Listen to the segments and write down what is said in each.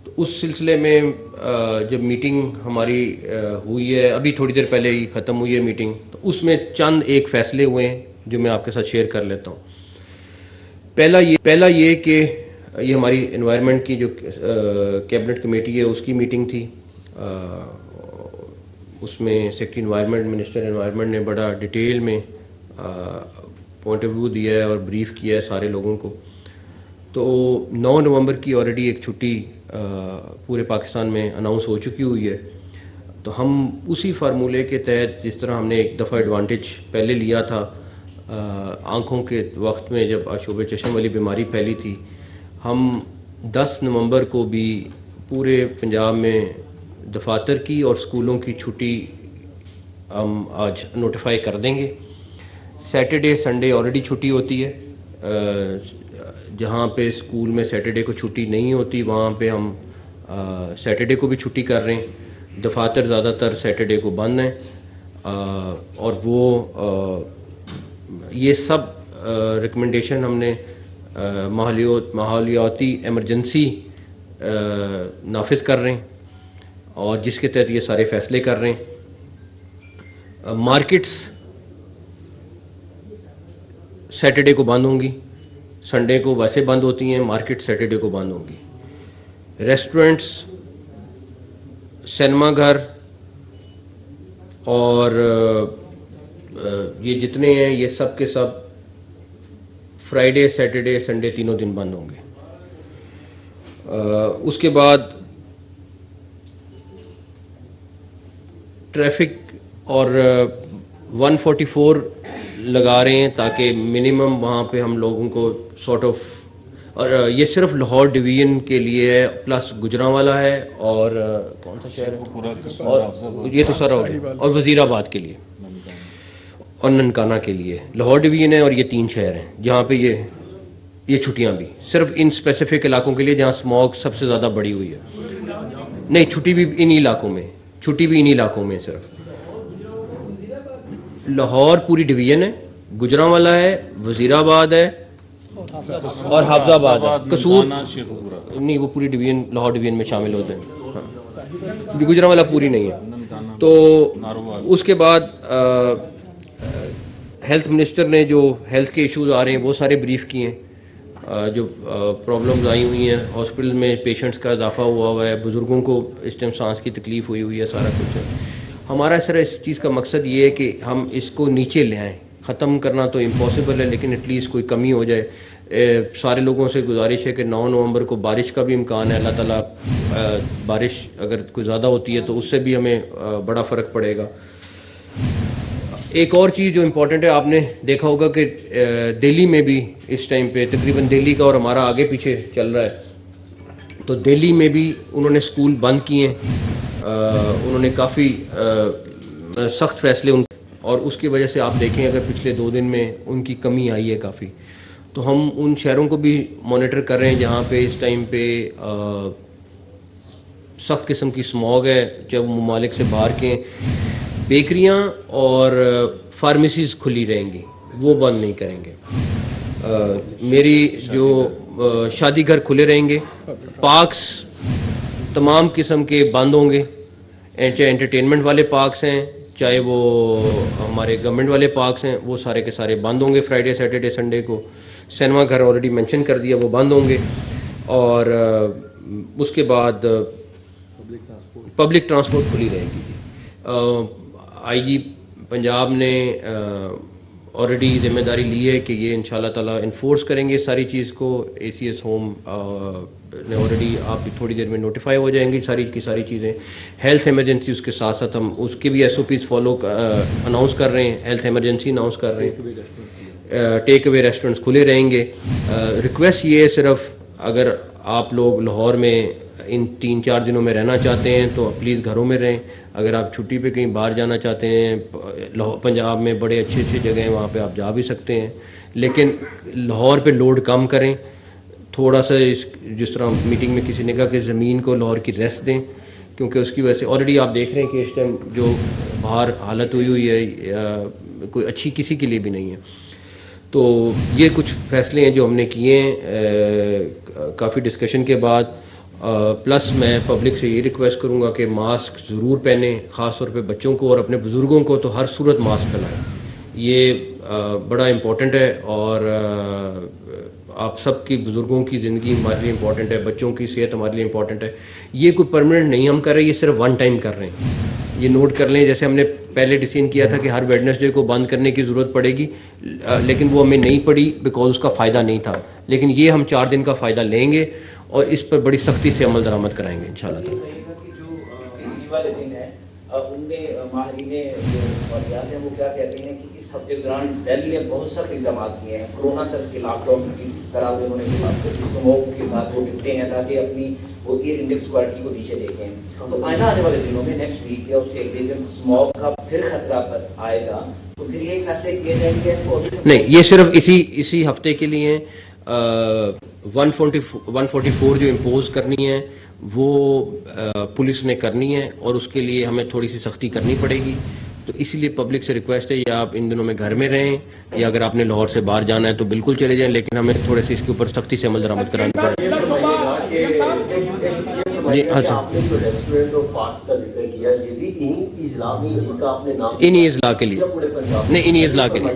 तो उस सिलसिले में जब मीटिंग हमारी हुई है, अभी थोड़ी देर पहले ही ख़त्म हुई है मीटिंग, तो उसमें चंद एक फ़ैसले हुए हैं जो मैं आपके साथ शेयर कर लेता हूँ। पहला ये कि ये हमारी एनवायरनमेंट की जो कैबिनेट कमेटी है उसकी मीटिंग थी। उसमें सेक्रेटरी एनवायरनमेंट, मिनिस्टर एनवायरनमेंट ने बड़ा डिटेल में पॉइंट ऑफ व्यू दिया है और ब्रीफ किया है सारे लोगों को। तो 9 नवंबर की ऑलरेडी एक छुट्टी पूरे पाकिस्तान में अनाउंस हो चुकी हुई है। तो हम उसी फार्मूले के तहत, जिस तरह हमने एक दफ़ा एडवांटेज पहले लिया था आँखों के वक्त में जब आशूब चश्म वाली बीमारी फैली थी, हम 10 नवंबर को भी पूरे पंजाब में दफातर की और स्कूलों की छुट्टी हम आज नोटिफाई कर देंगे। सैटरडे संडे ऑलरेडी छुट्टी होती है। जहाँ पे स्कूल में सैटरडे को छुट्टी नहीं होती वहाँ पे हम सैटरडे को भी छुट्टी कर रहे हैं। दफातर ज़्यादातर सैटरडे को बंद हैं और वो ये सब रिकमेंडेशन हमने माहौलियाती एमरजेंसी नाफिज कर रहे हैं और जिसके तहत ये सारे फैसले कर रहे हैं। मार्केट्स सैटरडे को बंद होंगी, संडे को वैसे बंद होती हैं, मार्केट सैटरडे को बंद होंगी। रेस्टोरेंट्स, सिनेमा घर और ये जितने हैं ये सब के सब फ्राइडे, सैटरडे, संडे तीनों दिन बंद होंगे। उसके बाद ट्रैफिक और 144 लगा रहे हैं ताकि मिनिमम वहाँ पे हम लोगों को सॉर्ट ऑफ, और ये सिर्फ लाहौर डिवीज़न के लिए है, प्लस गुजरांवाला है और कौन सा शहर है, और ये तो सारा हो गया, और वज़ीराबाद के लिए और ननकाना के लिए लाहौर डिवीज़न है, और ये 3 शहर हैं जहाँ पे ये छुट्टियाँ भी सिर्फ इन स्पेसिफिक इलाकों के लिए जहाँ स्मॉग सबसे ज़्यादा बढ़ी हुई है। नहीं, छुट्टी भी इन्हीं इलाकों में, छुट्टी भी इन्हीं इलाकों में। सिर्फ लाहौर पूरी डिवीज़न है, गुजरांवाला है, वज़ीराबाद है और हाफजाबाद है। कसूर नहीं, वो पूरी डिवीज़न लाहौर डिवीज़न में शामिल होते हैं। हाँ, गुजरांवाला पूरी नहीं है। तो उसके बाद हेल्थ मिनिस्टर ने जो हेल्थ के इश्यूज आ रहे हैं वो सारे ब्रीफ किए हैं। जो प्रॉब्लम्स आई हुई हैं, हॉस्पिटल में पेशेंट्स का इजाफा हुआ है, बुज़ुर्गों को इस टाइम सांस की तकलीफ़ हुई हुई है, सारा कुछ है। हमारा सर इस चीज़ का मकसद ये है कि हम इसको नीचे ले आएँ। ख़त्म करना तो इम्पॉसिबल है, लेकिन एटलीस्ट कोई कमी हो जाए। सारे लोगों से गुजारिश है कि 9 नवंबर को बारिश का भी इम्कान है। अल्लाह ताला बारिश अगर कोई ज़्यादा होती है तो उससे भी हमें बड़ा फ़र्क पड़ेगा। एक और चीज़ जो इम्पोर्टेंट है, आपने देखा होगा कि दिल्ली में भी इस टाइम पे तकरीबन दिल्ली का और हमारा आगे पीछे चल रहा है। तो दिल्ली में भी उन्होंने स्कूल बंद किए हैं। उन्होंने काफ़ी सख्त फैसले और उसकी वजह से आप देखें अगर पिछले 2 दिन में उनकी कमी आई है काफ़ी। तो हम उन शहरों को भी मॉनिटर कर रहे हैं जहाँ पे इस टाइम पे सख्त किस्म की स्मॉग है, जब ममालिक से बाहर के बेकरियां और फार्मेसीज़ खुली रहेंगी, वो बंद नहीं करेंगे। मेरी जो शादी घर खुले रहेंगे, पार्क्स तमाम किस्म के बंद होंगे, चाहे एंटरटेनमेंट वाले पार्क्स हैं, चाहे वो हमारे गवर्नमेंट वाले पार्क्स हैं, वो सारे के सारे बंद होंगे फ्राइडे, सैटरडे, संडे को। सिनेमा घर ऑलरेडी मेंशन कर दिया, वो बंद होंगे। और उसके बाद पब्लिक ट्रांसपोर्ट खुली रहेगी। आईजी पंजाब ने ऑलरेडी जिम्मेदारी ली है कि ये इंशाल्लाह ताला इन्फोर्स करेंगे सारी चीज़ को। ACS होम ने ऑलरेडी, आप थोड़ी देर में नोटिफाई हो जाएंगी सारी की सारी चीज़ें। हेल्थ इमरजेंसी उसके साथ साथ हम उसके भी SOPs फॉलो अनाउंस कर रहे हैं, हेल्थ इमरजेंसी अनाउंस कर रहे हैं। टेक अवे रेस्टोरेंट्स खुले रहेंगे। रिक्वेस्ट ये है सिर्फ, अगर आप लोग लाहौर में इन 3-4 दिनों में रहना चाहते हैं तो प्लीज़ घरों में रहें। अगर आप छुट्टी पे कहीं बाहर जाना चाहते हैं, पंजाब में बड़े अच्छी अच्छी जगह हैं, वहाँ पे आप जा भी सकते हैं, लेकिन लाहौर पे लोड कम करें थोड़ा सा। जिस तरह मीटिंग में किसी ने कहा कि ज़मीन को लाहौर की रेस्ट दें, क्योंकि उसकी वजह से ऑलरेडी आप देख रहे हैं कि इस टाइम जो बाहर हालत हुई है कोई अच्छी किसी के लिए भी नहीं है। तो ये कुछ फैसले हैं जो हमने किए हैं काफ़ी डिस्कशन के बाद। प्लस मैं पब्लिक से ये रिक्वेस्ट करूँगा कि मास्क ज़रूर पहने, ख़ास तौर पे बच्चों को और अपने बुज़ुर्गों को तो हर सूरत मास्क पहनाएं। ये बड़ा इम्पोर्टेंट है और आप सब की बुज़ुर्गों की ज़िंदगी हमारे लिए इम्पोर्टेंट है, बच्चों की सेहत हमारे लिए इम्पोर्टेंट है। ये कोई परमानेंट नहीं हम कर रहे, ये सिर्फ वन टाइम कर रहे हैं। ये नोट कर लें, जैसे हमने पहले डिसीजन किया था कि हर वेडनेसडे को बंद करने की ज़रूरत पड़ेगी, लेकिन वो हमें नहीं पड़ी बिकॉज उसका फ़ायदा नहीं था। लेकिन ये हम 4 दिन का फ़ायदा लेंगे और इस पर बड़ी सख्ती से अमल दरामद कराएंगे इंशाल्लाह। उनमें माहिरीने जो वाक़यात हैं वो क्या कहते हैं कि इस हफ्ते के दौरान दिल्ली ने बहुत सख्त इक़दाम किए हैं, कोरोना तर्ज के लॉकडाउन की करार होने के बाद स्मोक के साथ वो निपटे हैं ताकि अपनी वो एयर इंडेक्स क्वालिटी को नीचे देखें। तो आइंदा आने वाले दिनों में नेक्स्ट वीक या उससे अगले जब स्मोक का फिर खतरा आएगा तो फिर ये फैसले किए जाएंगे? नहीं, ये सिर्फ इसी हफ्ते के लिए 144 जो इम्पोज करनी है वो पुलिस ने करनी है और उसके लिए हमें थोड़ी सी सख्ती करनी पड़ेगी। तो इसीलिए पब्लिक से रिक्वेस्ट है या आप इन दिनों में घर में रहें या अगर आपने लाहौर से बाहर जाना है तो बिल्कुल चले जाएं, लेकिन हमें थोड़े से इसके ऊपर सख्ती से अमल दरामद करानी पड़ेगी। जी हाँ सर, इन्हीं इजला के लिए नहीं, इन्हीं इजला के लिए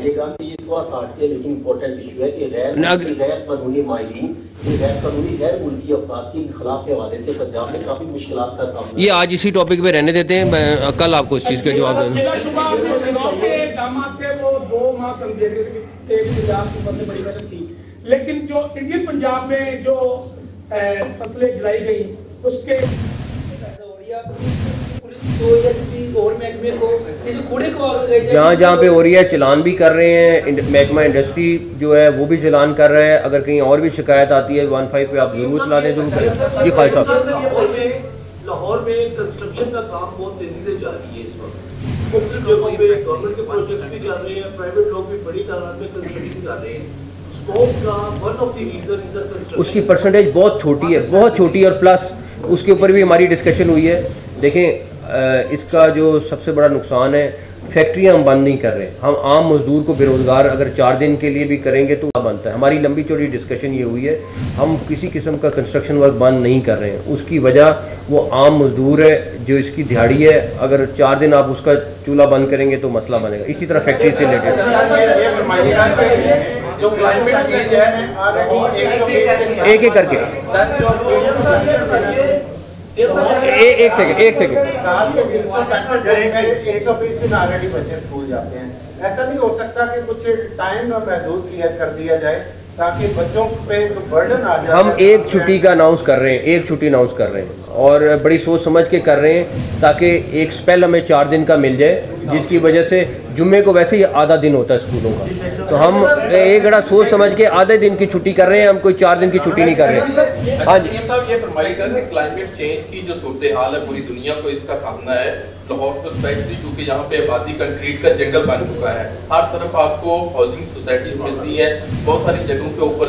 ये आज इसी टॉपिक पे रहने देते हैं, कल आपको इस चीज का जवाब देना। लेकिन जो इंडियन पंजाब में जो फसलें जलाई गई उसके जहाँ जहाँ पे हो रही है चलान भी कर रहे हैं, महकमा इंडस्ट्री जो है वो भी चलान कर रहा है। अगर कहीं और भी शिकायत आती है 15 पे आप जरूर चला दें, जरूर करें। जी खालिद साहब, लाहौर में कंस्ट्रक्शन का काम बहुत तेजी से जारी है इस वक्त, मुख्तलिफ जगहों पे गवर्नमेंट के प्रोजेक्ट्स भी चल रहे हैं, प्राइवेट लोग भी बड़ी तादाद में कंस्ट्रक्शन कर रहे हैं। उसकी परसेंटेज बहुत छोटी है, बहुत छोटी है, और प्लस उसके ऊपर भी हमारी डिस्कशन हुई है। देखें, इसका जो सबसे बड़ा नुकसान है, फैक्ट्रियां हम बंद नहीं कर रहे, हम आम मजदूर को बेरोजगार अगर 4 दिन के लिए भी करेंगे तो बनता है। हमारी लंबी चौड़ी डिस्कशन ये हुई है, हम किसी किस्म का कंस्ट्रक्शन वर्क बंद नहीं कर रहे हैं। उसकी वजह वो आम मजदूर है जो इसकी दिहाड़ी है, अगर 4 दिन आप उसका चूल्हा बंद करेंगे तो मसला बनेगा। इसी तरह फैक्ट्री से रिलेटेड जो क्लाइमेट चेंज है एक एक करके एक सेकंड साल के 120 दिन ऑलरेडी बच्चे स्कूल जाते हैं। ऐसा नहीं हो सकता कि कुछ टाइम महदूद कर दिया जाए ताकि बच्चों पे बर्डन आ जाए। हम एक छुट्टी का अनाउंस कर रहे हैं, एक छुट्टी अनाउंस कर रहे हैं और बड़ी सोच समझ के कर रहे हैं ताकि एक स्पेल हमें 4 दिन का मिल जाए, जिसकी वजह से जुम्मे को वैसे ही आधा दिन होता है स्कूलों का, तो हम एक बड़ा सोच समझ के आधे दिन की छुट्टी कर रहे हैं, हम कोई 4 दिन की छुट्टी नहीं कर रहे। हाँ जी, ये फरमाइएगा कि क्लाइमेट चेंज की जो सूरत हाल है पूरी दुनिया को इसका सामना है। लाहौर तो स्पेशली क्योंकि यहाँ पे आबादी कंक्रीट का जंगल बन चुका है, हर तरफ आपको हाउसिंग सोसाइटी मिलती है, बहुत सारी जगहों के ऊपर